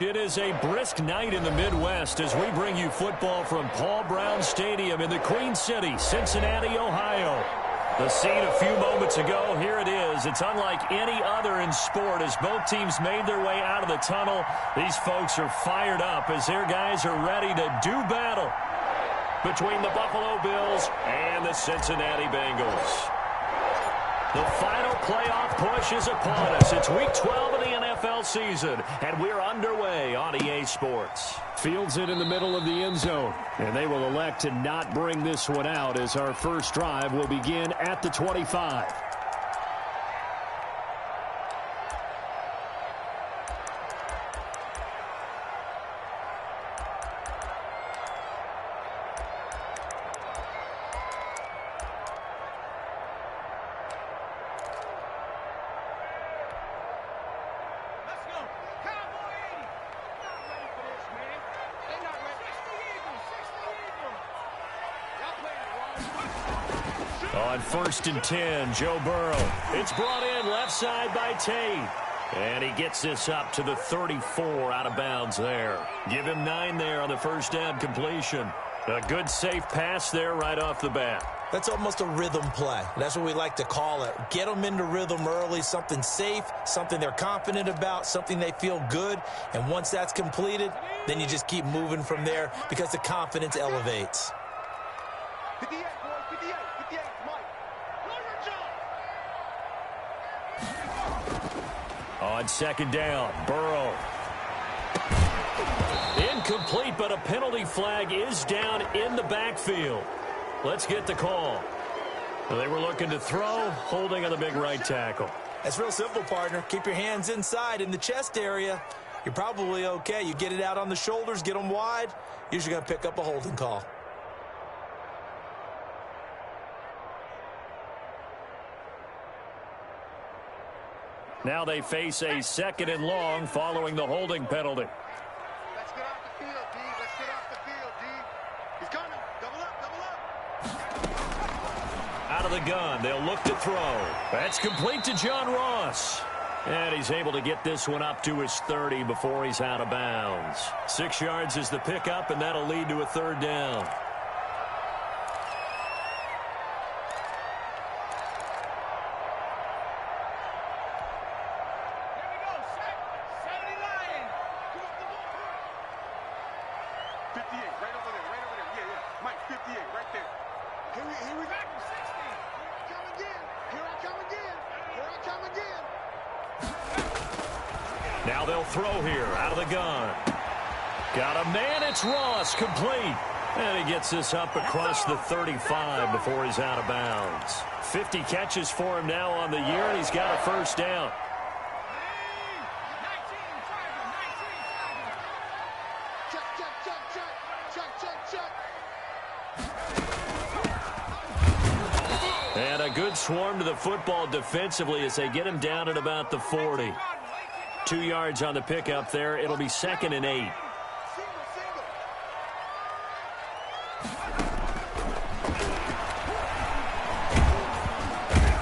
It is a brisk night in the Midwest as we bring you football from Paul Brown Stadium in the Queen City, Cincinnati, Ohio. The scene a few moments ago, here it is. It's unlike any other in sport as both teams made their way out of the tunnel. These folks are fired up as their guys are ready to do battle between the Buffalo Bills and the Cincinnati Bengals. The final playoff push is upon us. It's Week 12 of the NFL season, and we're underway on EA Sports. Fields it in the middle of the end zone, and they will elect to not bring this one out as our first drive will begin at the 25. On 1st and 10, Joe Burrow. It's brought in left side by Tate. And he gets this up to the 34 out of bounds there. Give him 9 there on the first down completion. A good safe pass there right off the bat. That's almost a rhythm play. That's what we like to call it. Get them into rhythm early, something safe, something they're confident about, something they feel good. And once that's completed, then you just keep moving from there because the confidence elevates. 58, boy, 58, 58, Mike. On 2nd down, Burrow. Incomplete, but a penalty flag is down in the backfield. Let's get the call. They were looking to throw, holding on the big right tackle. That's real simple, partner. Keep your hands inside in the chest area. You're probably okay. You get it out on the shoulders, get them wide. Usually going to pick up a holding call. Now they face a 2nd and long following the holding penalty. Let's get off the field, D. Let's get off the field, D. He's coming. Double up, double up. Out of the gun, they'll look to throw. That's complete to John Ross. And he's able to get this one up to his 30 before he's out of bounds. 6 yards is the pickup, and that'll lead to a 3rd down. Now they'll throw here out of the gun. Got a man, it's Ross, complete. And he gets this up across the 35 before he's out of bounds. 50 catches for him now on the year, and he's got a 1st down. And a good swarm to the football defensively as they get him down at about the 40. 2 yards on the pickup there. It'll be 2nd and 8.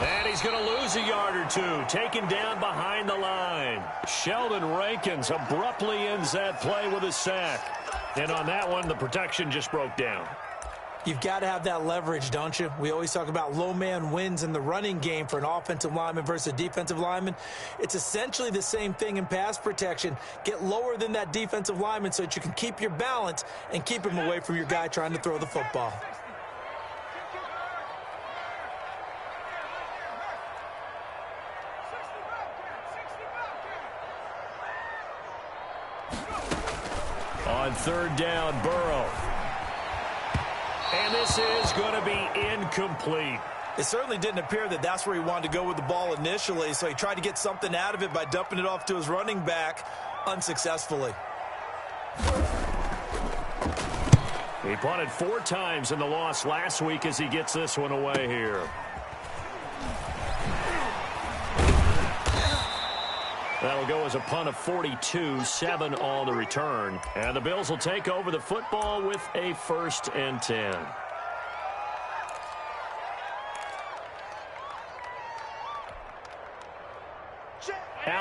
And he's going to lose a yard or 2. Taken down behind the line. Sheldon Rankins abruptly ends that play with a sack. And on that one, the protection just broke down. You've got to have that leverage, don't you? We always talk about low man wins in the running game for an offensive lineman versus a defensive lineman. It's essentially the same thing in pass protection. Get lower than that defensive lineman so that you can keep your balance and keep him away from your guy trying to throw the football. On 3rd down, Burrow. And this is going to be incomplete. It certainly didn't appear that that's where he wanted to go with the ball initially, so he tried to get something out of it by dumping it off to his running back unsuccessfully. He punted 4 times in the loss last week as he gets this one away here. That'll go as a punt of 42, 7 on the return. And the Bills will take over the football with a 1st and 10.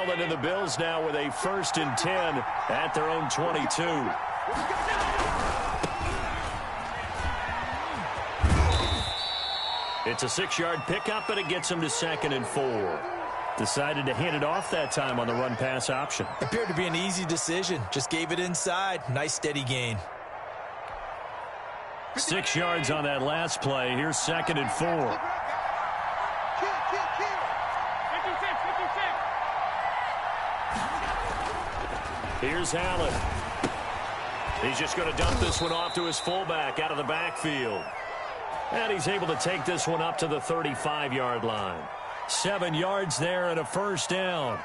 Allen and the Bills now with a 1st and 10 at their own 22. It's a 6-yard pickup, and it gets him to 2nd and 4. Decided to hand it off that time on the run-pass option. Appeared to be an easy decision. Just gave it inside. Nice steady gain. 6 yards on that last play. Here's 2nd and 4. Here's Allen. He's just going to dump this one off to his fullback out of the backfield. And he's able to take this one up to the 35-yard line. 7 yards there and a 1st down.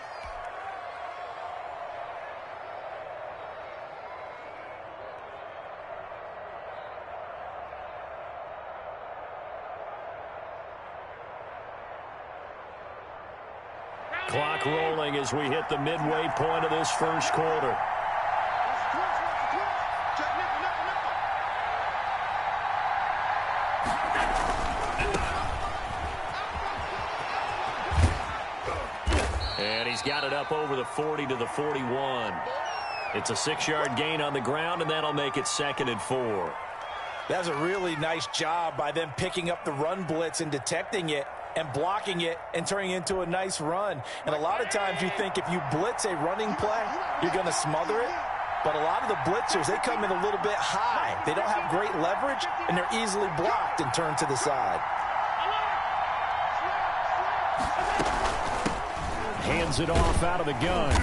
Clock rolling as we hit the midway point of this 1st quarter. And he's got it up over the 40 to the 41. It's a 6-yard gain on the ground, and that'll make it 2nd and 4. That's a really nice job by them picking up the run blitz and detecting it and blocking it and turning it into a nice run. And a lot of times you think if you blitz a running play, you're going to smother it. But a lot of the blitzers, they come in a little bit high. They don't have great leverage, and they're easily blocked and turned to the side. Hands it off out of the gun.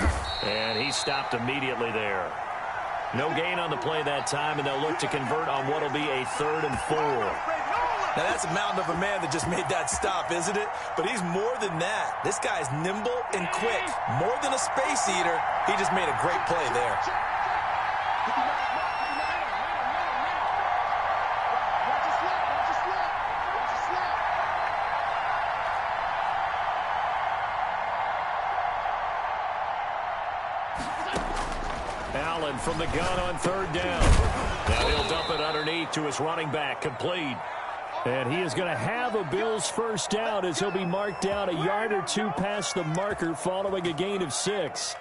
And he stopped immediately there. No gain on the play that time, and they'll look to convert on what will be a 3rd and 4. Now, that's a mountain of a man that just made that stop, isn't it? But he's more than that. This guy's nimble and quick. More than a space eater, he just made a great play there. Allen from the gun on 3rd down. Now he'll dump it underneath to his running back, complete. And he is going to have a Bills 1st down as he'll be marked down a yard or 2 past the marker following a gain of 6.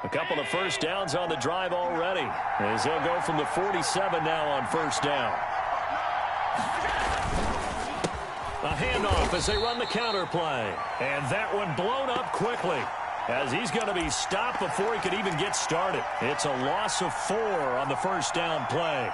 A couple of 1st downs on the drive already, as they'll go from the 47 now on 1st down. A handoff as they run the counter play. And that one blown up quickly, as he's going to be stopped before he could even get started. It's a loss of 4 on the 1st down play.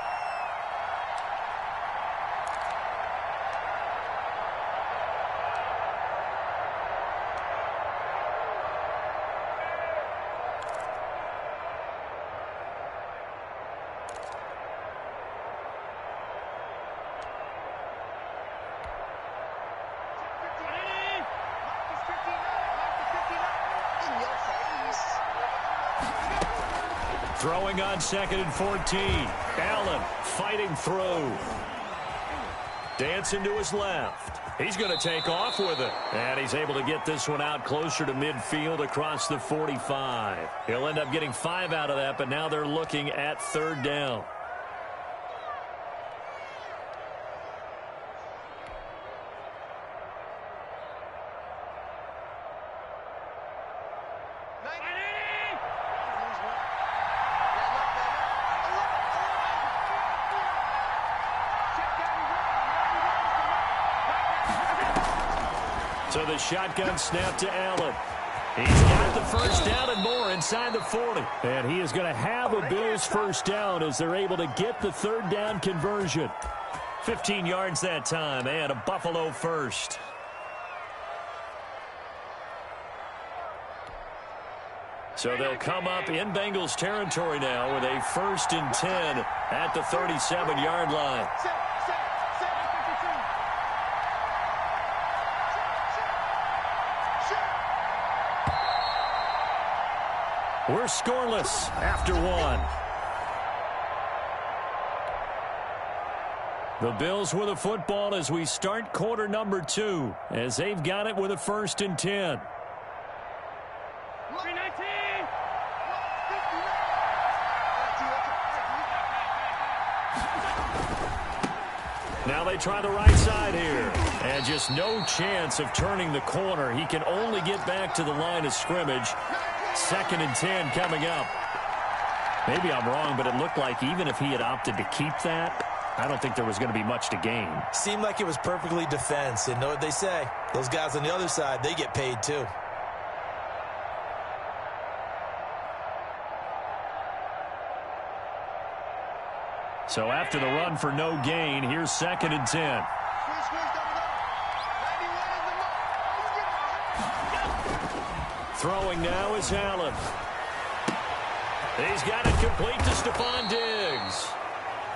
Throwing on 2nd and 14. Allen fighting through. Dancing to his left. He's going to take off with it. And he's able to get this one out closer to midfield across the 45. He'll end up getting 5 out of that, but now they're looking at 3rd down. So the shotgun snap to Allen. He's got the 1st down and more inside the 40. And he is going to have a Bills 1st down as they're able to get the 3rd down conversion. 15 yards that time and a Buffalo 1st. So they'll come up in Bengals territory now with a 1st and 10 at the 37-yard line. We're scoreless after 1. The Bills with a football as we start quarter number 2, as they've got it with a 1st and 10. Now they try the right side here. And just no chance of turning the corner. He can only get back to the line of scrimmage. 2nd and 10 coming up. Maybe I'm wrong, but it looked like even if he had opted to keep that, I don't think there was going to be much to gain. Seemed like it was perfectly defense. And know what they say? Those guys on the other side, they get paid too. So after the run for no gain, here's 2nd and 10. Throwing now is Allen. He's got it complete to Stephon Diggs.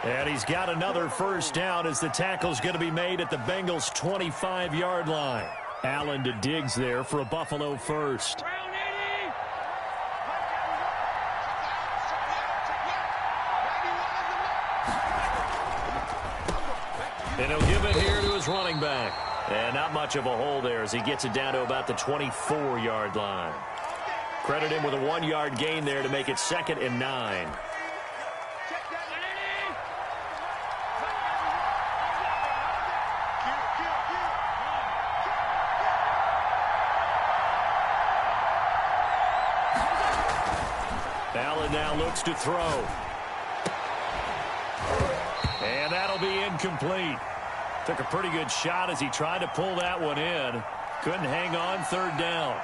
And he's got another first down as the tackle's going to be made at the Bengals' 25-yard line. Allen to Diggs there for a Buffalo first. And he'll give it here to his running back. And not much of a hole there as he gets it down to about the 24-yard line. Credit him with a 1-yard gain there to make it 2nd and 9. Allen now looks to throw. And that'll be incomplete. Took a pretty good shot as he tried to pull that one in. Couldn't hang on 3rd down.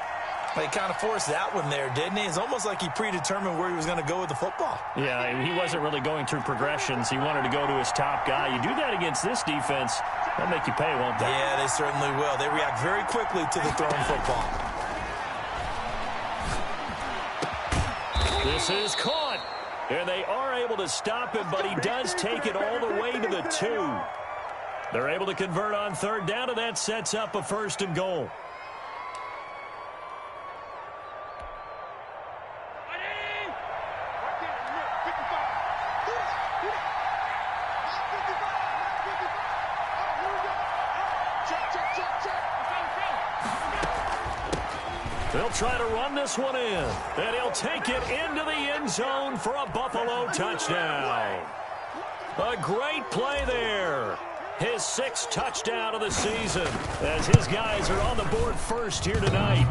He kind of forced that one there, didn't he? It's almost like he predetermined where he was going to go with the football. Yeah, he wasn't really going through progressions. He wanted to go to his top guy. You do that against this defense, that'll make you pay, won't they? Yeah, they certainly will. They react very quickly to the thrown football. This is caught. And they are able to stop him, but he does take it all the way to the 2. They're able to convert on 3rd down, and that sets up a 1st and goal. They'll try to run this one in, and he'll take it into the end zone for a Buffalo touchdown. A great play there. His 6th touchdown of the season as his guys are on the board first here tonight.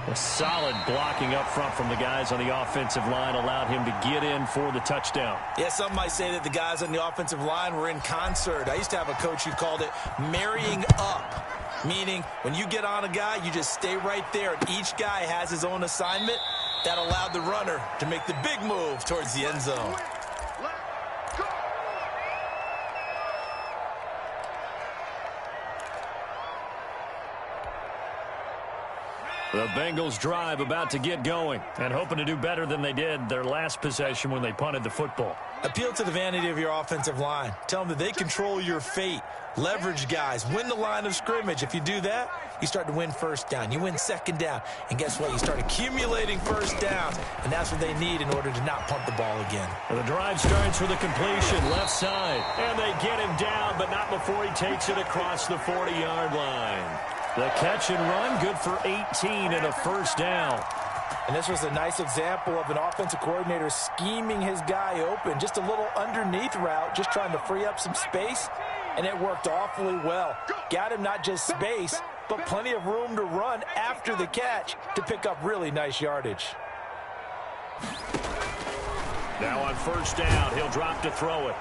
A solid blocking up front from the guys on the offensive line allowed him to get in for the touchdown. Yeah, some might say that the guys on the offensive line were in concert. I used to have a coach who called it marrying up, meaning when you get on a guy, you just stay right there. And each guy has his own assignment. That allowed the runner to make the big move towards the end zone. The Bengals drive about to get going and hoping to do better than they did their last possession when they punted the football. Appeal to the vanity of your offensive line. Tell them that they control your fate. Leverage guys. Win the line of scrimmage. If you do that, you start to win 1st down. You win 2nd down. And guess what? You start accumulating 1st downs. And that's what they need in order to not punt the ball again. And the drive starts with a completion left side. And they get him down, but not before he takes it across the 40-yard line. The catch and run, good for 18 and a 1st down. And this was a nice example of an offensive coordinator scheming his guy open. Just a little underneath route, just trying to free up some space. And it worked awfully well. Got him not just space, but plenty of room to run after the catch to pick up really nice yardage. Now on 1st down, he'll drop to throw it.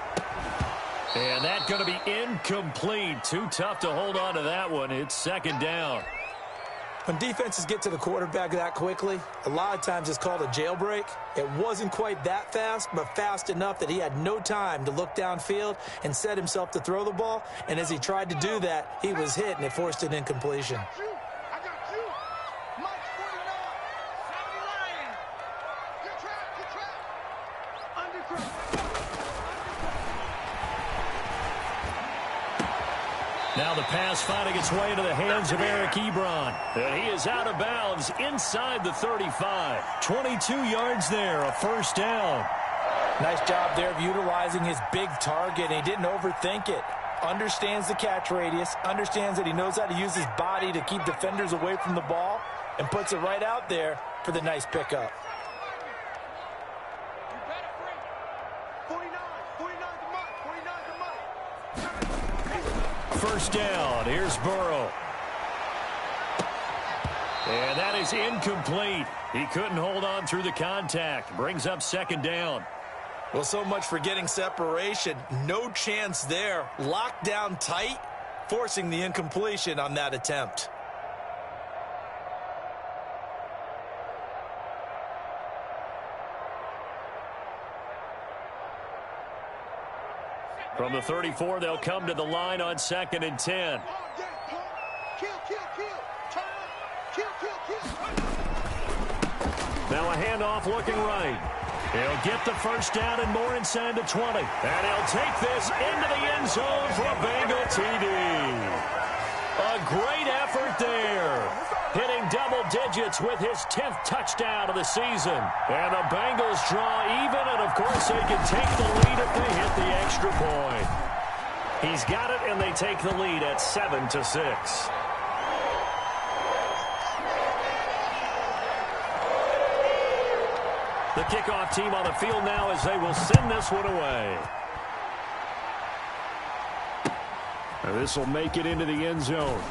And that's going to be incomplete. Too tough to hold on to that one. It's 2nd down. When defenses get to the quarterback that quickly, a lot of times it's called a jailbreak. It wasn't quite that fast, but fast enough that he had no time to look downfield and set himself to throw the ball. And as he tried to do that, he was hit, and it forced an incompletion. Now the pass finding its way into the hands of Eric Ebron. And he is out of bounds inside the 35. 22 yards there, a 1st down. Nice job there of utilizing his big target. He didn't overthink it. Understands the catch radius. Understands that he knows how to use his body to keep defenders away from the ball. And puts it right out there for the nice pickup. 49 the mark, 49 the mark. first down. Here's Burrow. And that is incomplete. He couldn't hold on through the contact. Brings up second down. Well, so much for getting separation. No chance there. Locked down tight, forcing the incompletion on that attempt. From the 34, they'll come to the line on 2nd and 10. Now a handoff looking right. He'll get the first down and more inside the 20. And he'll take this into the end zone for a Bengal TD. A great effort there. Hitting double digits with his 10th touchdown of the season. And the Bengals draw even, and of course they can take the lead if they hit the extra point. He's got it, and they take the lead at 7-6. The kickoff team on the field now as they will send this one away. And this will make it into the end zone.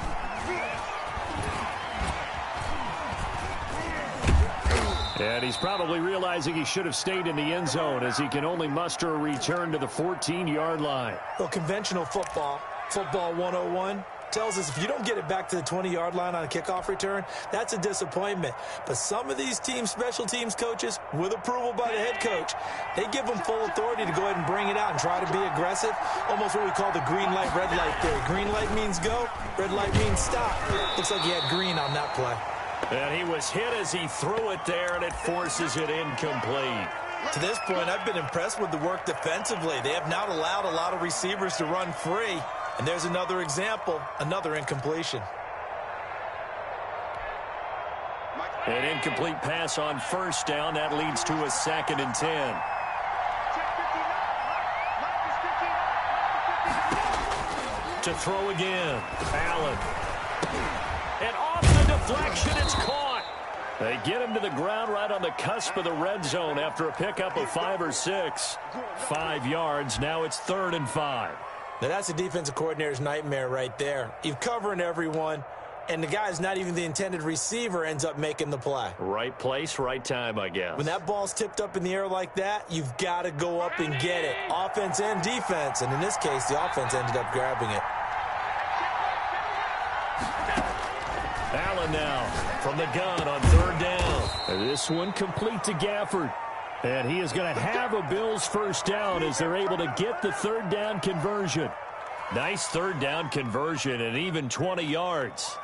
And he's probably realizing he should have stayed in the end zone as he can only muster a return to the 14-yard line. Well, conventional football 101, tells us if you don't get it back to the 20-yard line on a kickoff return, that's a disappointment. But some of these teams, special teams coaches, with approval by the head coach, they give them full authority to go ahead and bring it out and try to be aggressive. Almost what we call the green light, red light theory. Green light means go, red light means stop. Looks like he had green on that play. And he was hit as he threw it there, and it forces it incomplete. To this point, I've been impressed with the work defensively. They have not allowed a lot of receivers to run free. And there's another example, another incompletion. An incomplete pass on first down. That leads to a 2nd and 10. To throw again. Allen. And off the deflection, it's caught. They get him to the ground right on the cusp of the red zone after a pickup of 5 or 6. 5 yards. Now it's 3rd and 5. Now that's a defensive coordinator's nightmare right there. You're covering everyone, and the guy's not even the intended receiver ends up making the play. Right place, right time, I guess. When that ball's tipped up in the air like that, you've got to go up and get it. Offense and defense, and in this case, the offense ended up grabbing it. Allen now from the gun on 3rd down. And this one complete to Gafford. And he is going to have a Bills first down as they're able to get the 3rd down conversion. Nice 3rd down conversion and even 20 yards.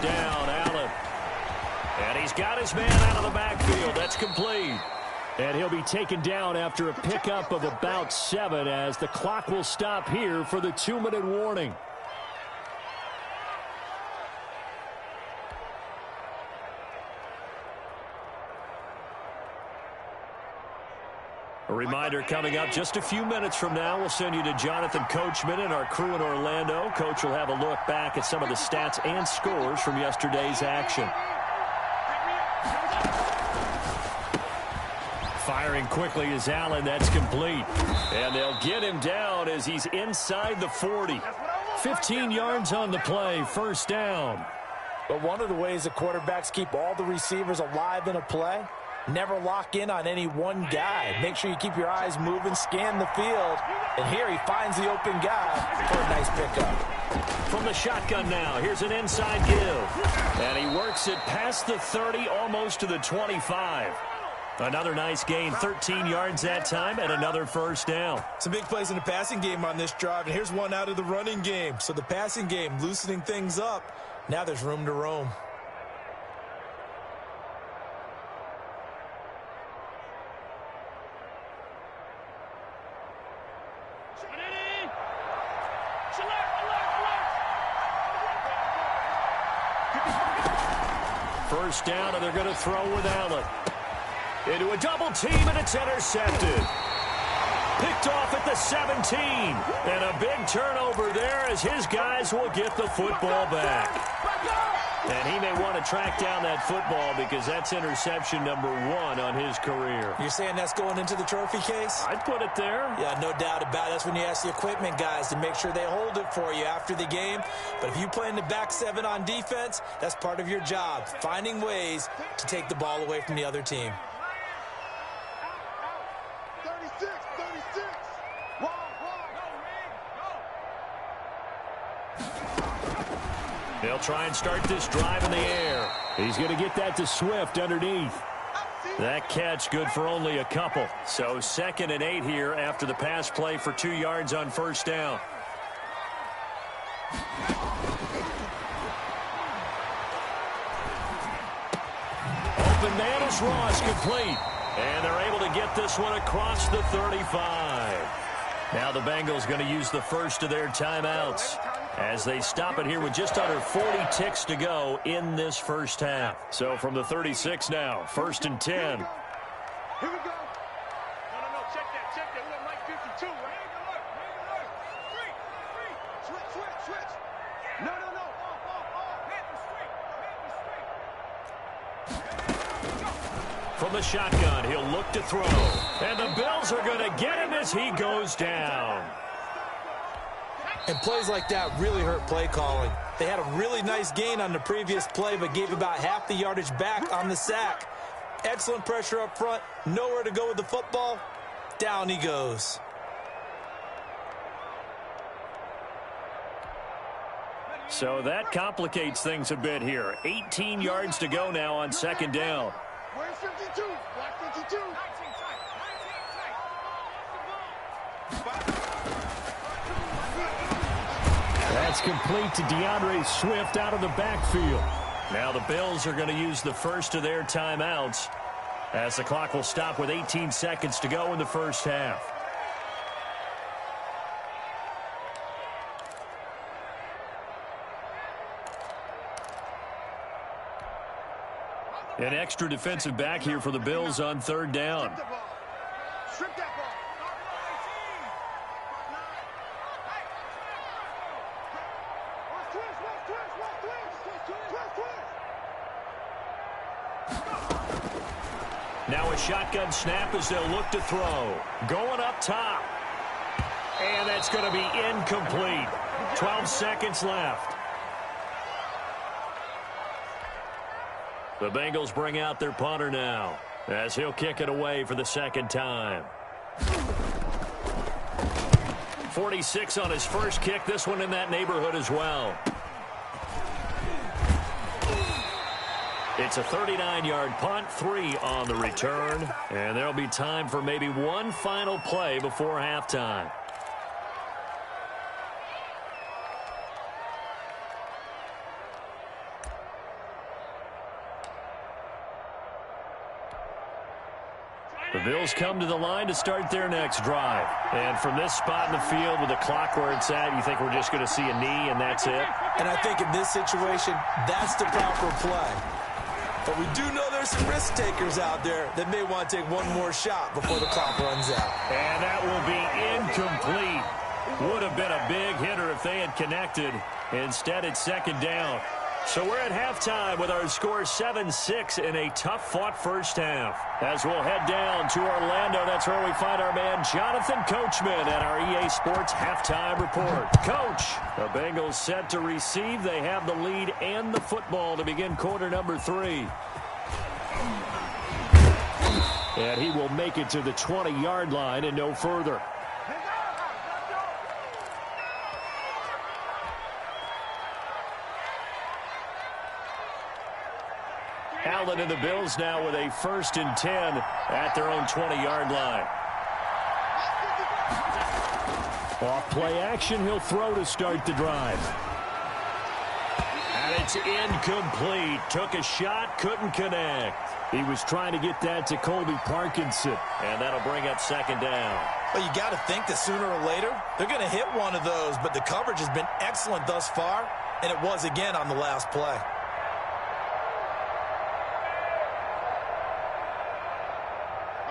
Down, Allen. And he's got his man out of the backfield. That's complete. And he'll be taken down after a pickup of about 7 as the clock will stop here for the 2-minute warning. A reminder coming up just a few minutes from now. We'll send you to Jonathan Coachman and our crew in Orlando. Coach will have a look back at some of the stats and scores from yesterday's action. Firing quickly is Allen. That's complete. And they'll get him down as he's inside the 40. 15 yards on the play. First down. But one of the ways the quarterbacks keep all the receivers alive in a play, never lock in on any one guy. Make sure you keep your eyes moving, scan the field. And here he finds the open guy for a nice pickup. From the shotgun now, here's an inside give. And he works it past the 30, almost to the 25. Another nice gain, 13 yards that time, and another first down. Some big plays in the passing game on this drive, and here's one out of the running game. So the passing game loosening things up. Now there's room to roam. first down, and they're going to throw with Allen. Into a double team, and it's intercepted. Picked off at the 17. And a big turnover there as his guys will get the football back. And he may want to track down that football because that's interception number 1 on his career. You're saying that's going into the trophy case? I'd put it there. Yeah, no doubt about it. That's when you ask the equipment guys to make sure they hold it for you after the game. But if you play in the back 7 on defense, that's part of your job, finding ways to take the ball away from the other team. 36, 36. They'll try and start this drive in the air. He's going to get that to Swift underneath. That catch good for only a couple. So 2nd and 8 here after the pass play for 2 yards on first down. Open man is Ross, complete. And they're able to get this one across the 35. Now the Bengals going to use the first of their timeouts as they stop it here with just under 40 ticks to go in this first half. So from the 36 now, 1st and 10. Here we go. No, check that. We got Mike 52, right? Switch. No. From the shotgun, he'll look to throw. And the Bills are going to get him as he goes down. And plays like that really hurt play calling. They had a really nice gain on the previous play, but gave about half the yardage back on the sack. Excellent pressure up front. Nowhere to go with the football. Down he goes. So that complicates things a bit here. 18 yards to go now on 2nd down. Where's 52? Black 52. That's complete to DeAndre Swift out of the backfield. Now the Bills are going to use the first of their timeouts as the clock will stop with 18 seconds to go in the first half. An extra defensive back here for the Bills on 3rd down. Strip that ball. Now a shotgun snap as they'll look to throw. Going up top. And that's going to be incomplete. 12 seconds left. The Bengals bring out their punter now as he'll kick it away for the 2nd time. 46 on his first kick. This one in that neighborhood as well. It's a 39-yard punt, 3 on the return. And there'll be time for maybe one final play before halftime. The Bills come to the line to start their next drive. And from this spot in the field with the clock where it's at, you think we're just going to see a knee and that's it? And I think in this situation, that's the proper play. But we do know there's some risk takers out there that may want to take one more shot before the clock runs out. And that will be incomplete. Would have been a big hitter if they had connected. Instead, it's 2nd down. So we're at halftime with our score 7-6 in a tough-fought first half. As we'll head down to Orlando, that's where we find our man Jonathan Coachman at our EA Sports Halftime Report. Coach, the Bengals set to receive. They have the lead and the football to begin quarter number 3. And he will make it to the 20-yard line and no further. Allen and the Bills now with a 1st and 10 at their own 20-yard line. Off play action, he'll throw to start the drive. And it's incomplete. Took a shot, couldn't connect. He was trying to get that to Colby Parkinson. And that'll bring up 2nd down. Well, you got to think that sooner or later, they're going to hit one of those, but the coverage has been excellent thus far, and it was again on the last play.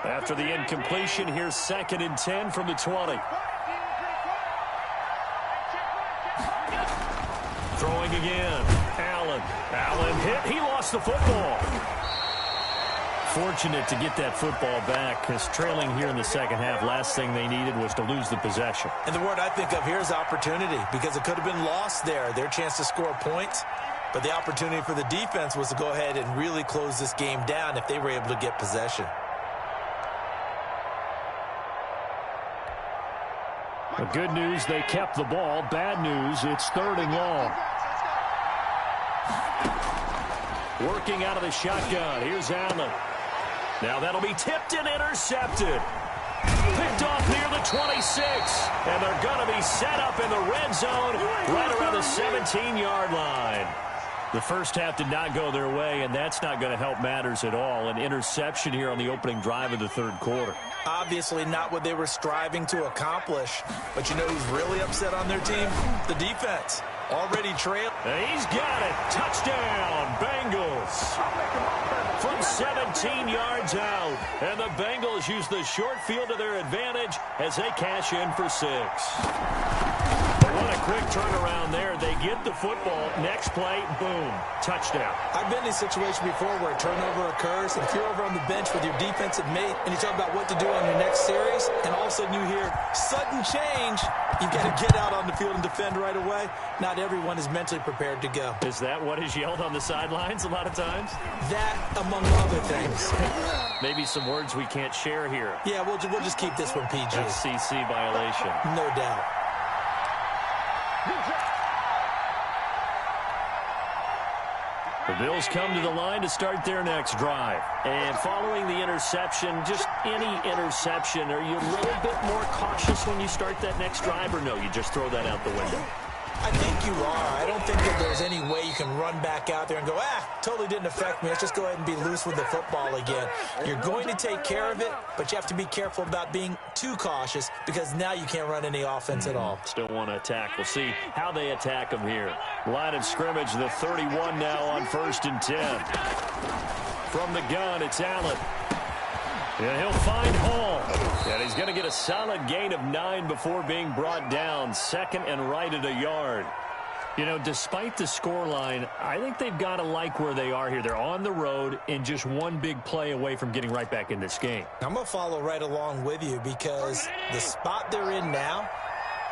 After the incompletion, here's 2nd and 10 from the 20. Throwing again. Allen hit. He lost the football. Fortunate to get that football back, because trailing here in the second half, last thing they needed was to lose the possession. And the word I think of here is opportunity, because it could have been lost there. Their chance to score points, but the opportunity for the defense was to go ahead and really close this game down if they were able to get possession. The good news, they kept the ball. Bad news, it's 3rd and long. Working out of the shotgun. Here's Allen. Now that'll be tipped and intercepted. Picked off near the 26. And they're going to be set up in the red zone right around the 17-yard line. The first half did not go their way, and that's not going to help matters at all. An interception here on the opening drive of the 3rd quarter. Obviously not what they were striving to accomplish. But you know who's really upset on their team? The defense. Already trailed. He's got it. Touchdown, Bengals. From 17 yards out. And the Bengals use the short field to their advantage as they cash in for 6. What a quick turnaround there. They get the football. Next play, boom, touchdown. I've been in a situation before where a turnover occurs, and if you're over on the bench with your defensive mate and you talk about what to do on your next series, and all of a sudden you hear sudden change, you've got to get out on the field and defend right away. Not everyone is mentally prepared to go. Is that what is yelled on the sidelines a lot of times? That, among other things. Maybe some words we can't share here. Yeah, we'll just keep this one PG. FCC violation. No doubt. The Bills come to the line to start their next drive. And following the interception, just any interception, are you a little bit more cautious when you start that next drive, or no, you just throw that out the window? I think you are. I don't think that there's any way you can run back out there and go, totally didn't affect me. Let's just go ahead and be loose with the football again. You're going to take care of it, but you have to be careful about being too cautious, because now you can't run any offense at all. Still want to attack. We'll see how they attack them here. Line of scrimmage, the 31 now on 1st and 10. From the gun, it's Allen. And he'll find Hall. And he's going to get a solid gain of 9 before being brought down. 2nd and right at a yard. You know, despite the scoreline, I think they've got to like where they are here. They're on the road and just one big play away from getting right back in this game. I'm going to follow right along with you, because the spot they're in now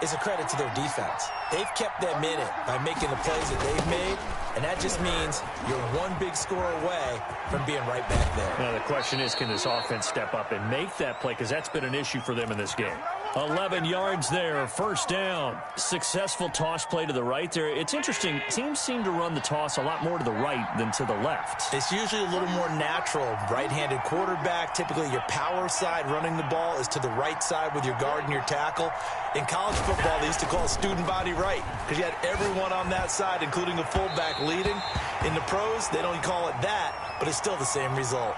is a credit to their defense. They've kept them in it by making the plays that they've made, and that just means you're one big score away from being right back there. Now, the question is, can this offense step up and make that play? Because that's been an issue for them in this game. 11 yards there, 1st down. Successful toss play to the right there. It's interesting. Teams seem to run the toss a lot more to the right than to the left. It's usually a little more natural. Right-handed quarterback, typically your power side running the ball is to the right side with your guard and your tackle. In college football, they used to call student body right, because you had everyone on that side, including a fullback, leading. In the pros, they don't call it that, but it's still the same result.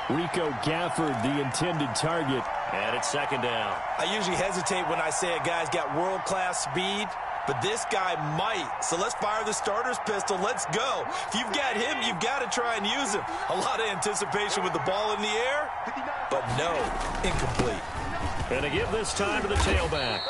Rico Gafford, the intended target. And it's 2nd down. I usually hesitate when I say a guy's got world-class speed, but this guy might. So let's fire the starter's pistol. Let's go. If you've got him, you've got to try and use him. A lot of anticipation with the ball in the air, but no, incomplete. And to give this time to the tailback.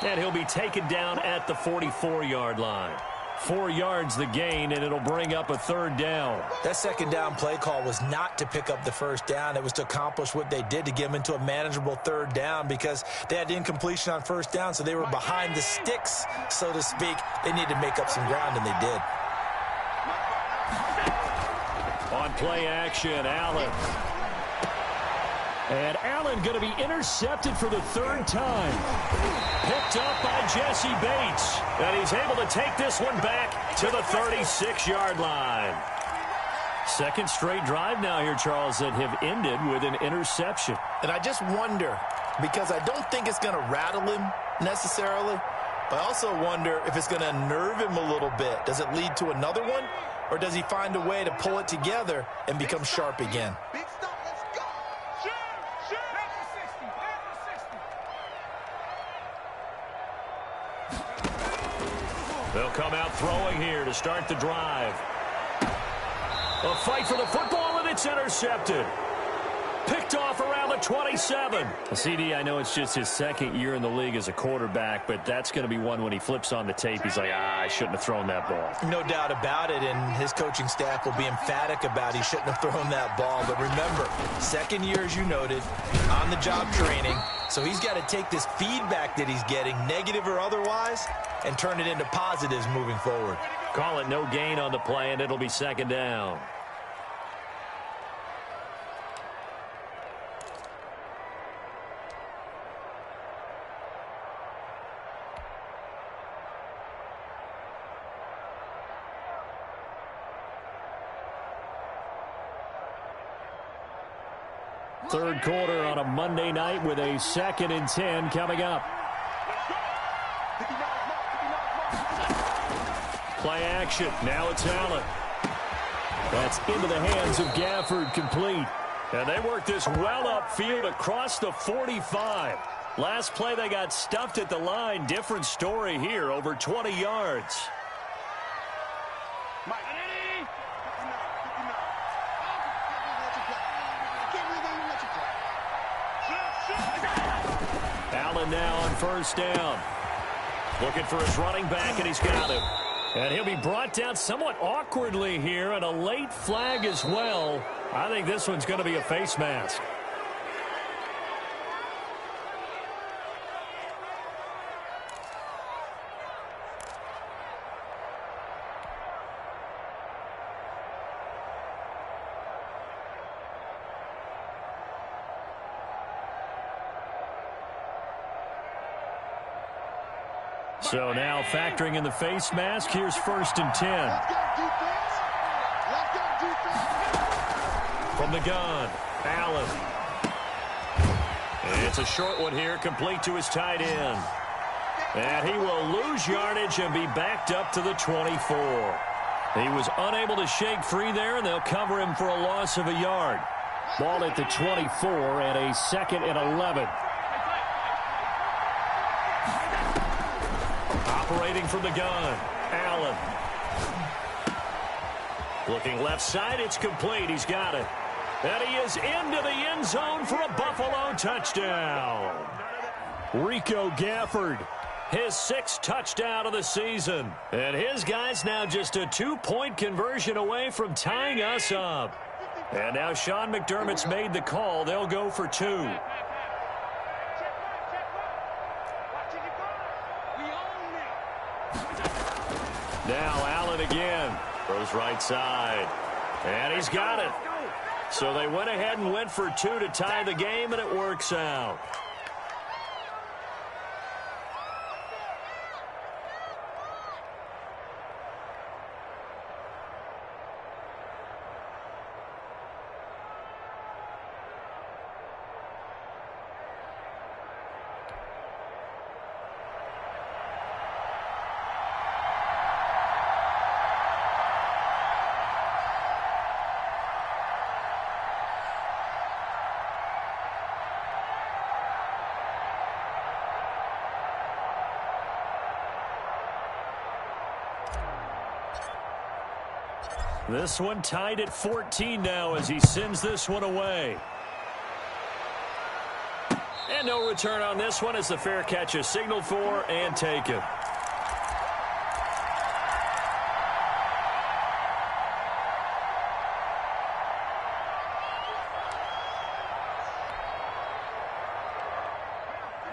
And he'll be taken down at the 44-yard line. 4 yards the gain, and it'll bring up a 3rd down. That 2nd down play call was not to pick up the 1st down. It was to accomplish what they did, to get them into a manageable 3rd down, because they had incompletion on 1st down, so they were behind the sticks, so to speak. They needed to make up some ground, and they did. On play action, Allen. And Allen going to be intercepted for the 3rd time. Picked up by Jesse Bates. And he's able to take this one back to the 36-yard line. 2nd straight drive now here, Charles, that have ended with an interception. And I just wonder, because I don't think it's going to rattle him necessarily, but I also wonder if it's going to unnerve him a little bit. Does it lead to another one, or does he find a way to pull it together and become sharp again? They'll come out throwing here to start the drive. A fight for the football, and it's intercepted. Picked off around the 27. CD, I know it's just his second year in the league as a quarterback, but that's going to be one when he flips on the tape. He's like, I shouldn't have thrown that ball. No doubt about it, and his coaching staff will be emphatic about he shouldn't have thrown that ball. But remember, second year, as you noted, on-the-job training. So he's got to take this feedback that he's getting, negative or otherwise, and turn it into positives moving forward. Call it no gain on the play, and it'll be second down. Third quarter on a Monday night with a 2nd and 10 coming up. Play action. Now it's Allen. That's into the hands of Gafford, complete. And they work this well upfield across the 45. Last play they got stuffed at the line. Different story here, over 20 yards. Allen now on first down. Looking for his running back, and he's got him. And he'll be brought down somewhat awkwardly here, and a late flag as well. I think this one's going to be a face mask. So now factoring in the face mask, here's 1st and 10. From the gun, Allen. And it's a short one here, complete to his tight end. And he will lose yardage and be backed up to the 24. He was unable to shake free there, and they'll cover him for a loss of a yard. Ball at the 24 and a 2nd and 11. Operating from the gun, Allen. Looking left side, it's complete. He's got it. And he is into the end zone for a Buffalo touchdown. Rico Gafford, his 6th touchdown of the season. And his guys now just a 2-point conversion away from tying us up. And now Sean McDermott's made the call. They'll go for 2. Now Allen again. Throws right side. And he's got it. So they went ahead and went for 2 to tie the game, and it works out. This one tied at 14 now as he sends this one away. And no return on this one as the fair catch is signaled for and taken.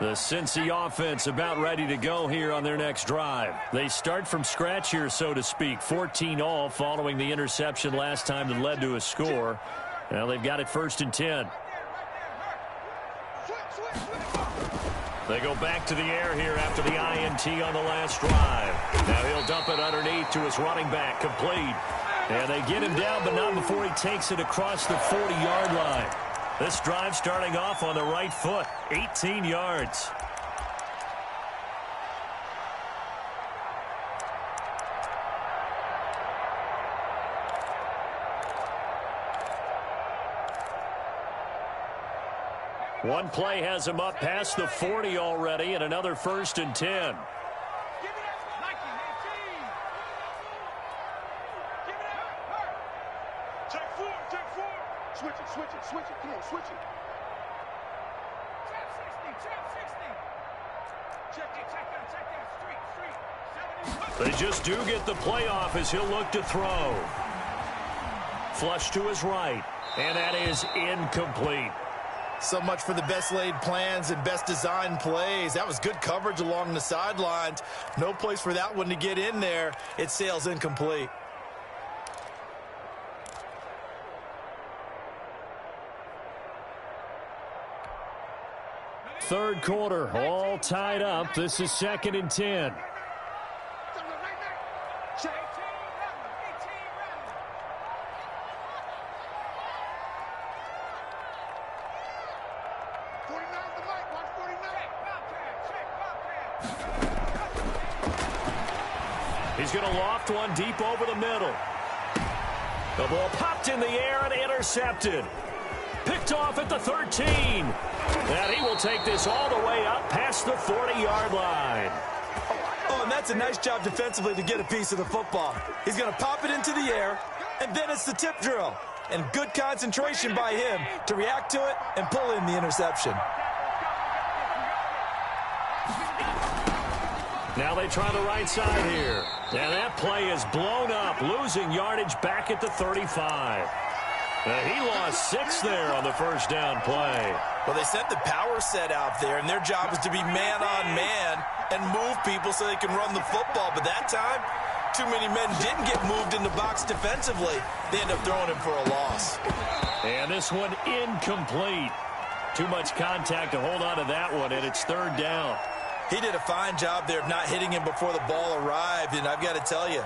The Cincy offense about ready to go here on their next drive. They start from scratch here, so to speak. 14 all following the interception last time that led to a score. Now they've got it 1st and 10. They go back to the air here after the INT on the last drive. Now he'll dump it underneath to his running back, complete. And they get him down, but not before he takes it across the 40-yard line. This drive starting off on the right foot, 18 yards. One play has him up past the 40 already, and another 1st and 10. Switch it, switch it, switch it. Come on, switch it. They just do get the playoff as he'll look to throw. Flush to his right, and that is incomplete. So much for the best laid plans and best designed plays. That was good coverage along the sidelines. No place for that one to get in there. It sails incomplete. Third quarter, all tied up. This is 2nd and 10. He's going to loft one deep over the middle. The ball popped in the air and intercepted. Picked off at the 13. And he will take this all the way up past the 40-yard line. Oh, and that's a nice job defensively to get a piece of the football. He's going to pop it into the air, and then it's the tip drill. And good concentration by him to react to it and pull in the interception. Now they try the right side here. And that play is blown up, losing yardage back at the 35. He lost 6 there on the first down play. Well, they sent the power set out there, and their job is to be man-on-man and move people so they can run the football. But that time, too many men didn't get moved in the box defensively. They end up throwing him for a loss. And this one incomplete. Too much contact to hold on to that one, and it's 3rd down. He did a fine job there of not hitting him before the ball arrived, and I've got to tell you,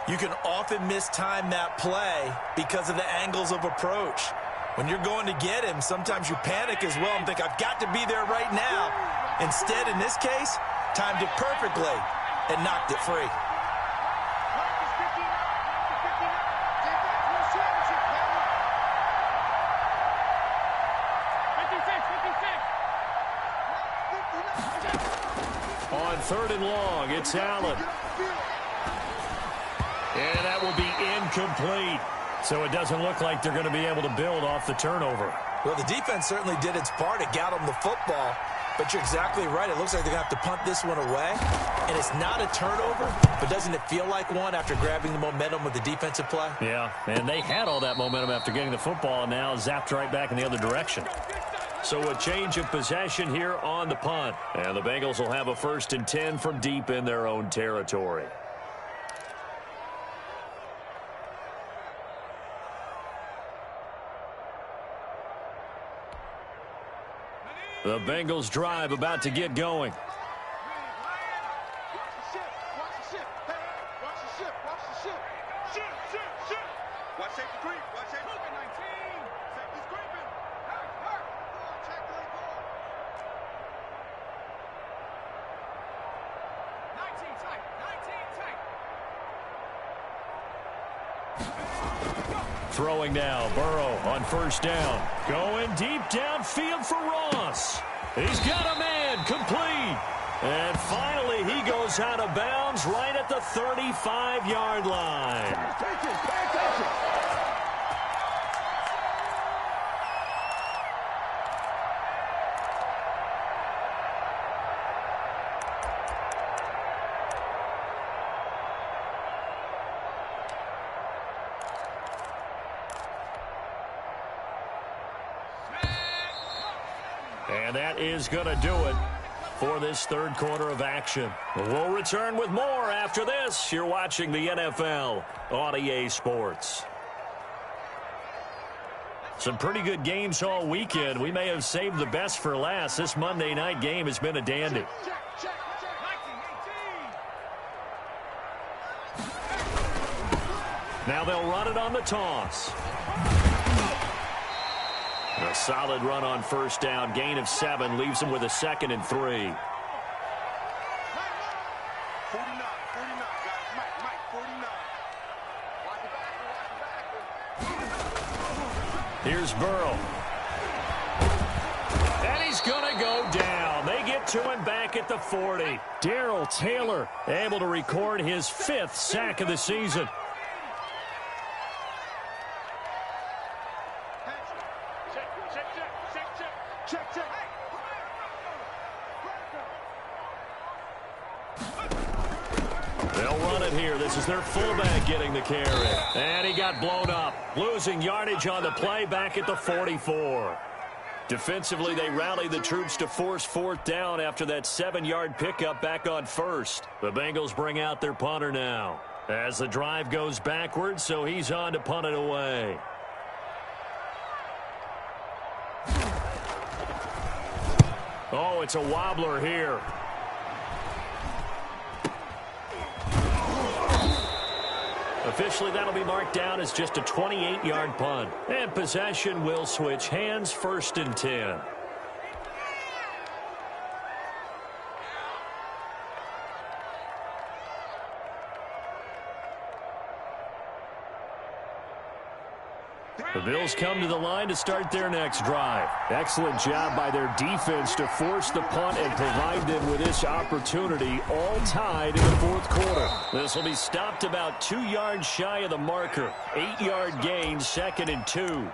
you can often mistime that play because of the angles of approach. When you're going to get him, sometimes you panic as well and think, I've got to be there right now. Instead, in this case, timed it perfectly and knocked it free. On 3rd and long, it's Allen. And that will be incomplete. So it doesn't look like they're going to be able to build off the turnover. Well, the defense certainly did its part. It got them the football. But you're exactly right. It looks like they're going to have to punt this one away. And it's not a turnover, but doesn't it feel like one after grabbing the momentum with the defensive play? Yeah, and they had all that momentum after getting the football and now zapped right back in the other direction. So a change of possession here on the punt. And the Bengals will have a 1st and 10 from deep in their own territory. The Bengals drive about to get going. Watch the ship. Watch the ship. Hey, watch the ship. Watch the ship. Ship. Watch safety creep. Watch safety. 19. Safety's creeping. Hurt. Ball, check the ball. 19 tight. 19 tight. Throwing now, Burrow on 1st down. Going deep downfield for Ross. He's got a man, complete. And finally, he goes out of bounds right at the 35-yard line. Pay attention. And that is going to do it for this 3rd quarter of action. We'll return with more after this. You're watching the NFL on EA Sports. Some pretty good games all weekend. We may have saved the best for last. This Monday night game has been a dandy. Now they'll run it on the toss. A solid run on 1st down. Gain of 7 leaves them with a 2nd and 3. 49, guys. Mike, 49. Watch it back. Here's Burrow. And he's going to go down. They get to him back at the 40. Darrell Taylor able to record his 5th sack of the season. They'll run it here. This is their fullback getting the carry. And he got blown up. Losing yardage on the play back at the 44. Defensively, they rallied the troops to force fourth down after that 7-yard pickup back on first. The Bengals bring out their punter now. As the drive goes backwards, so he's on to punt it away. Oh, it's a wobbler here. Officially, that'll be marked down as just a 28-yard punt. And possession will switch hands, 1st and 10. The Bills come to the line to start their next drive. Excellent job by their defense to force the punt and provide them with this opportunity, all tied in the 4th quarter. This will be stopped about 2 yards shy of the marker. 8-yard gain, 2nd and 2.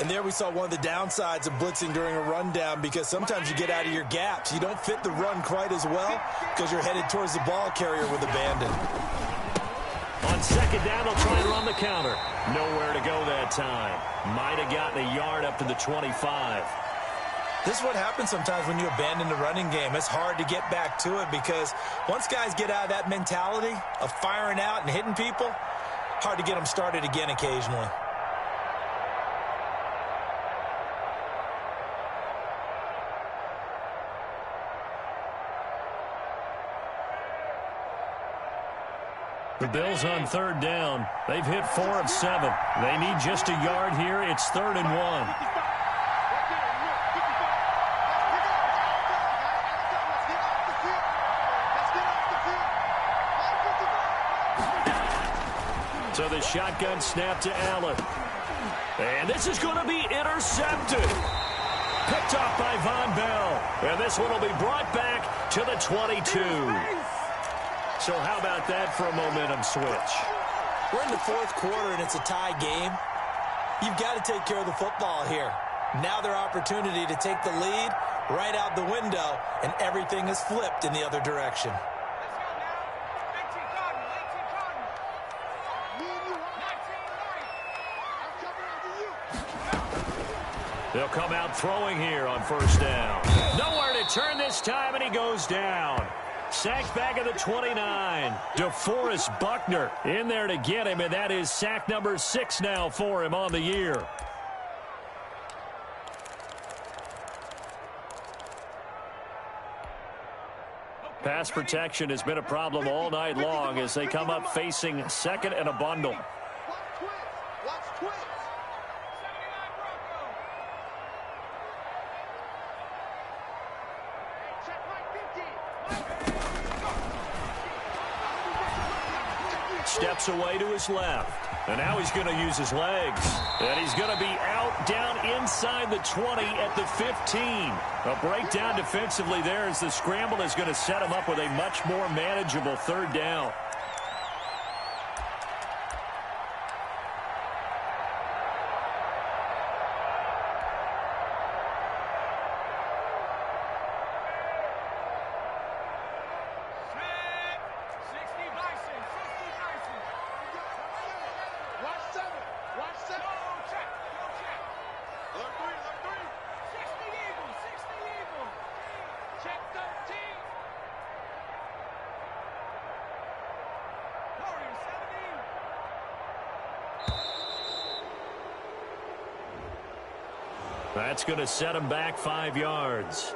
And there we saw one of the downsides of blitzing during a rundown, because sometimes you get out of your gaps. You don't fit the run quite as well because you're headed towards the ball carrier with abandon. On 2nd down, they'll try and run the counter. Nowhere to go that time. Might have gotten a yard up to the 25. This is what happens sometimes when you abandon the running game. It's hard to get back to it because once guys get out of that mentality of firing out and hitting people, hard to get them started again occasionally. The Bills on 3rd down. They've hit 4 of 7. They need just a yard here. It's 3rd and 1. So the shotgun snap to Allen. And this is going to be intercepted. Picked off by Von Bell. And this one will be brought back to the 22. So how about that for a momentum switch? We're in the 4th quarter and it's a tie game. You've got to take care of the football here. Now their opportunity to take the lead right out the window, and everything is flipped in the other direction. They'll come out throwing here on 1st down. Nowhere to turn this time, and he goes down. Sacked back at the 29. DeForest Buckner in there to get him, and that is sack number 6 now for him on the year. Pass protection has been a problem all night long as they come up facing 2nd and a bundle. Steps away to his left. And now he's going to use his legs. And he's going to be out down inside the 20 at the 15. A breakdown defensively there as the scramble is going to set him up with a much more manageable 3rd down. That's going to set him back 5 yards.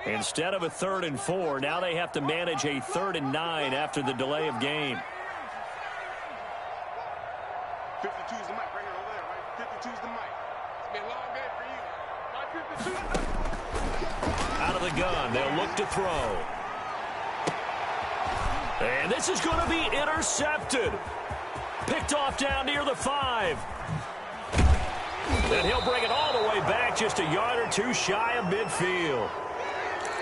Instead of a 3rd and 4, now they have to manage a 3rd and 9 after the delay of game. 52 is the mic right here over there, right? 52 is the mic. It's been a long day for you. My 52. Out of the gun, they'll look to throw. And this is going to be intercepted. Picked off down near the 5. And he'll bring it all the way back just a yard or 2 shy of midfield.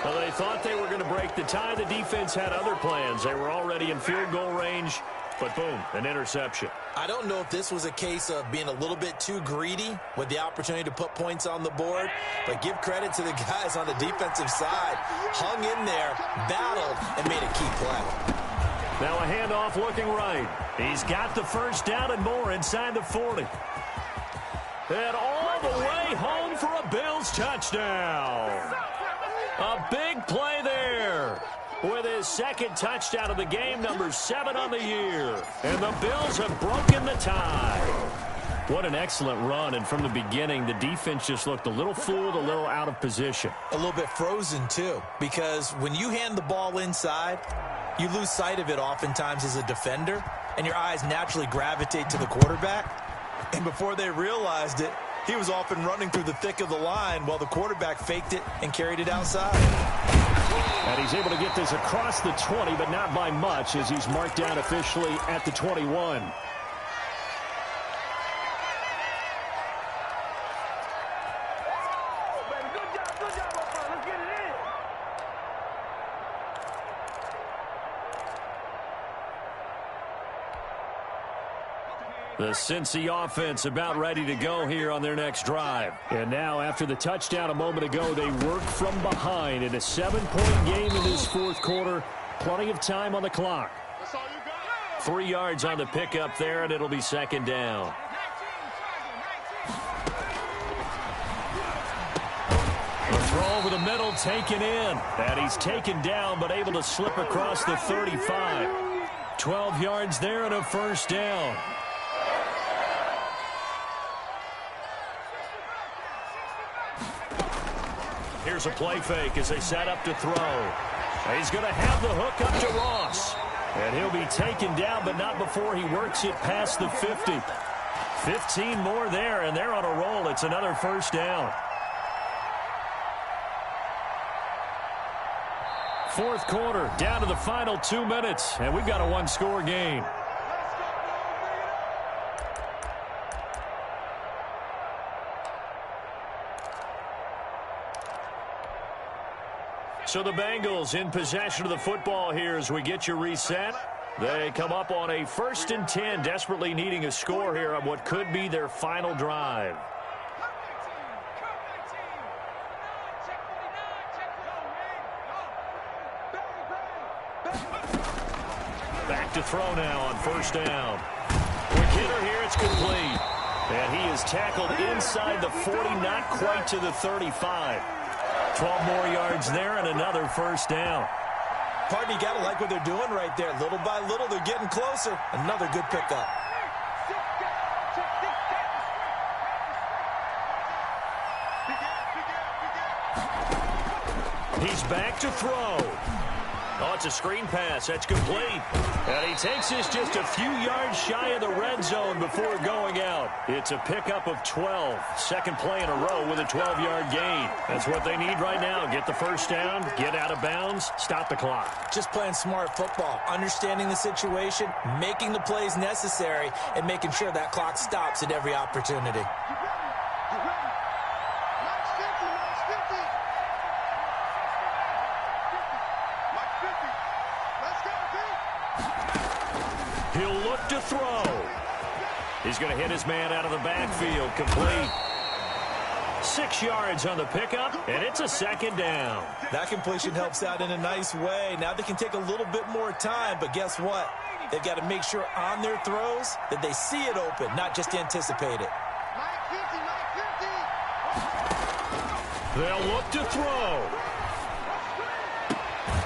Well, they thought they were going to break the tie. The defense had other plans. They were already in field goal range But boom, an interception. I don't know if this was a case of being a little bit too greedy with the opportunity to put points on the board, but give credit to the guys on the defensive side. Hung in there, battled, and made a key play. Now a handoff looking right. He's got the first down and more inside the 40. And all the way home for a Bills touchdown. A big play there. With his second touchdown of the game, number 7 on the year. And the Bills have broken the tie. What an excellent run. And from the beginning, the defense just looked a little fooled, a little out of position. A little bit frozen, too, because when you hand the ball inside, you lose sight of it oftentimes as a defender, and your eyes naturally gravitate to the quarterback. And before they realized it, he was off and running through the thick of the line while the quarterback faked it and carried it outside. And he's able to get this across the 20, but not by much, as he's marked down officially at the 21. The Cincy offense about ready to go here on their next drive. And now, after the touchdown a moment ago, they work from behind in a 7-point game in this fourth quarter. Plenty of time on the clock. 3 yards on the pickup there, and it'll be second down. The throw over the middle taken in. And he's taken down, but able to slip across the 35. 12 yards there and a first down. Here's a play fake as they set up to throw. He's going to have the hook up to Ross. And he'll be taken down, but not before he works it past the 50. 15 more there, and they're on a roll. It's another first down. Fourth quarter, down to the final 2 minutes, and we've got a one-score game. So the Bengals in possession of the football here as we get you reset. They come up on a 1st and 10, desperately needing a score here on what could be their final drive. Back to throw now on first down. Quick hitter here, it's complete. And he is tackled inside the 40, not quite to the 35. 12 more yards there and another first down. Pardon, you got to like what they're doing right there. Little by little, they're getting closer. Another good pickup. He's back to throw. Oh, it's a screen pass. That's complete. And he takes this just a few yards shy of the red zone before going out. It's a pickup of 12. Second play in a row with a 12-yard gain. That's what they need right now. Get the first down, get out of bounds, stop the clock. Just playing smart football, understanding the situation, making the plays necessary, and making sure that clock stops at every opportunity. He'll look to throw. He's going to hit his man out of the backfield. Complete. 6 yards on the pickup, and it's a second down. That completion helps out in a nice way. Now they can take a little bit more time, but guess what? They've got to make sure on their throws that they see it open, not just anticipate it. They'll look to throw.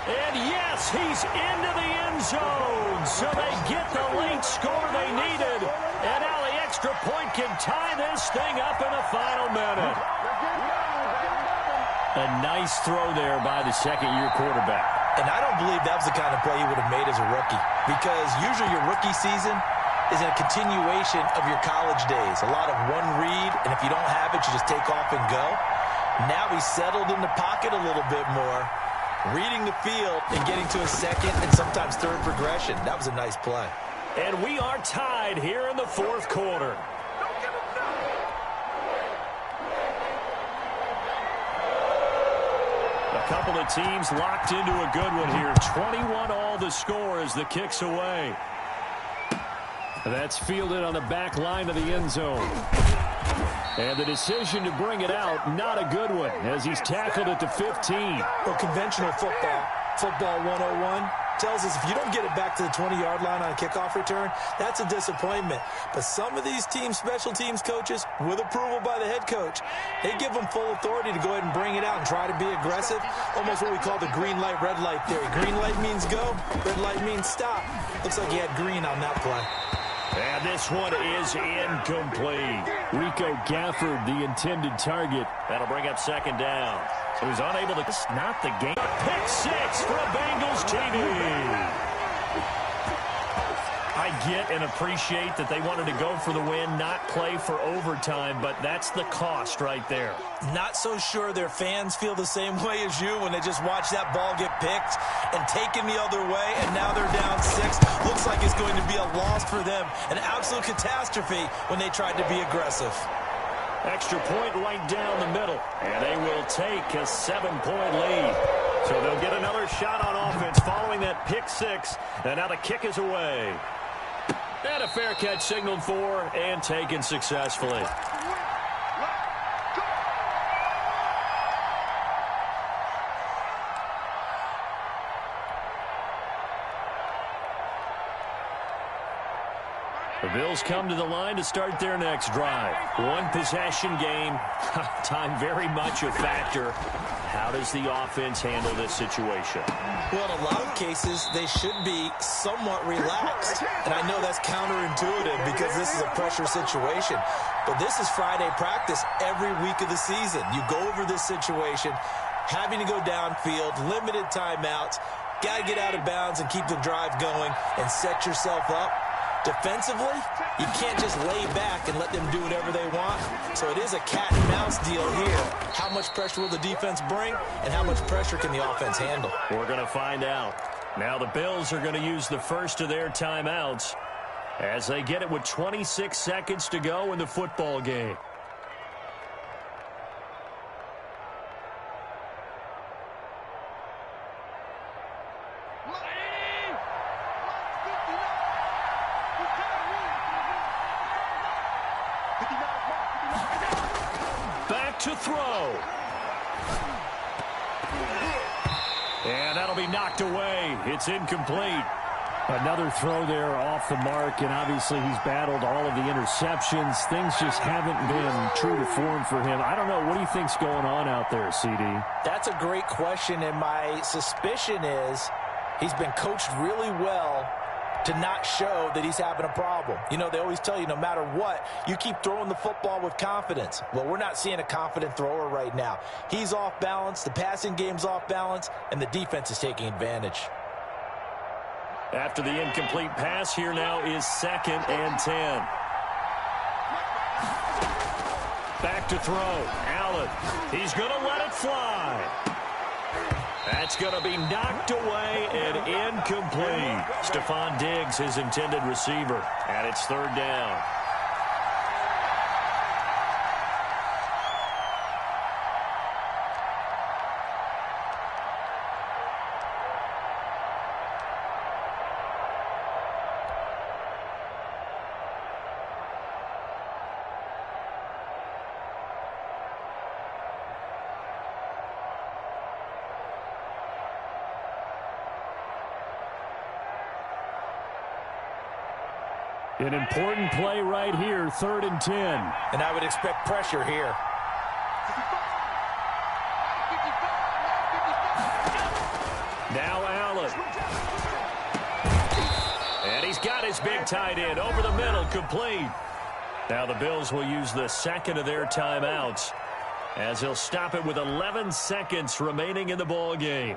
And yes, he's into the end zone. So they get the late score they needed. And now the extra point can tie this thing up in the final minute. A nice throw there by the second-year quarterback. And I don't believe that was the kind of play he would have made as a rookie. Because usually your rookie season is a continuation of your college days. A lot of one read, and if you don't have it, you just take off and go. Now he's settled in the pocket a little bit more, reading the field and getting to a second and sometimes third progression. That was a nice play. And we are tied here in the fourth quarter. A couple of teams locked into a good one here. 21 all the score as the kick's away. That's fielded on the back line of the end zone. And the decision to bring it out, not a good one, as he's tackled at the 15. Well, conventional football 101, tells us if you don't get it back to the 20-yard line on a kickoff return, that's a disappointment. But some of these special teams coaches, with approval by the head coach, they give them full authority to go ahead and bring it out and try to be aggressive. Almost what we call the green light, red light theory. Green light means go, red light means stop. Looks like he had green on that play. And this one is incomplete. Rico Gafford, the intended target. That'll bring up second down. So he's unable to... It's not the game. Pick 6 for Bengals TV. I get and appreciate that they wanted to go for the win, not play for overtime, but that's the cost right there. Not so sure their fans feel the same way as you when they just watch that ball get picked and taken the other way, and now they're down 6. Looks like it's going to be a loss for them, an absolute catastrophe when they tried to be aggressive. Extra point right down the middle, and they will take a 7-point lead. So they'll get another shot on offense following that pick 6, and now the kick is away. And a fair catch signaled for and taken successfully. The Bills come to the line to start their next drive. One possession game. Time very much a factor. How does the offense handle this situation? Well, in a lot of cases, they should be somewhat relaxed. And I know that's counterintuitive because this is a pressure situation. But this is Friday practice every week of the season. You go over this situation, having to go downfield, limited timeouts, got to get out of bounds and keep the drive going and set yourself up. Defensively, you can't just lay back and let them do whatever they want. So it is a cat and mouse deal here. How much pressure will the defense bring, and how much pressure can the offense handle? We're going to find out. Now the Bills are going to use the first of their timeouts as they get it with 26 seconds to go in the football game. Back to throw. And that'll be knocked away. It's incomplete. Another throw there off the mark, and obviously he's battled all of the interceptions. Things just haven't been true to form for him. I don't know. What do you think's going on out there, CD? That's a great question, and my suspicion is he's been coached really well to not show that he's having a problem. You know, they always tell you no matter what, you keep throwing the football with confidence. Well, we're not seeing a confident thrower right now. He's off balance, the passing game's off balance, and the defense is taking advantage. After the incomplete pass, here now is 2nd and 10. Back to throw. Allen. He's going to let it fly. That's going to be knocked away and incomplete. Stephon Diggs, his intended receiver, and it's 3rd down. An important play right here, 3rd and 10. And I would expect pressure here. Now Allen. And he's got his big tight end over the middle, complete. Now the Bills will use the 2nd of their timeouts as he'll stop it with 11 seconds remaining in the ball game.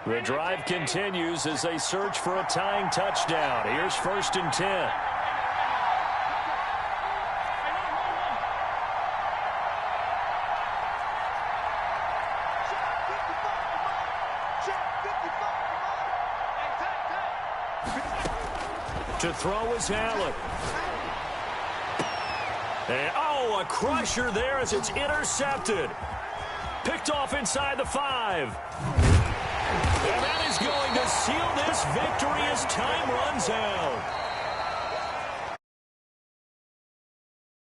The drive continues as they search for a tying touchdown. Here's 1st and 10. To throw is Allen. And, a crusher there as it's intercepted. Picked off inside the 5. And that is going to seal this victory as time runs out.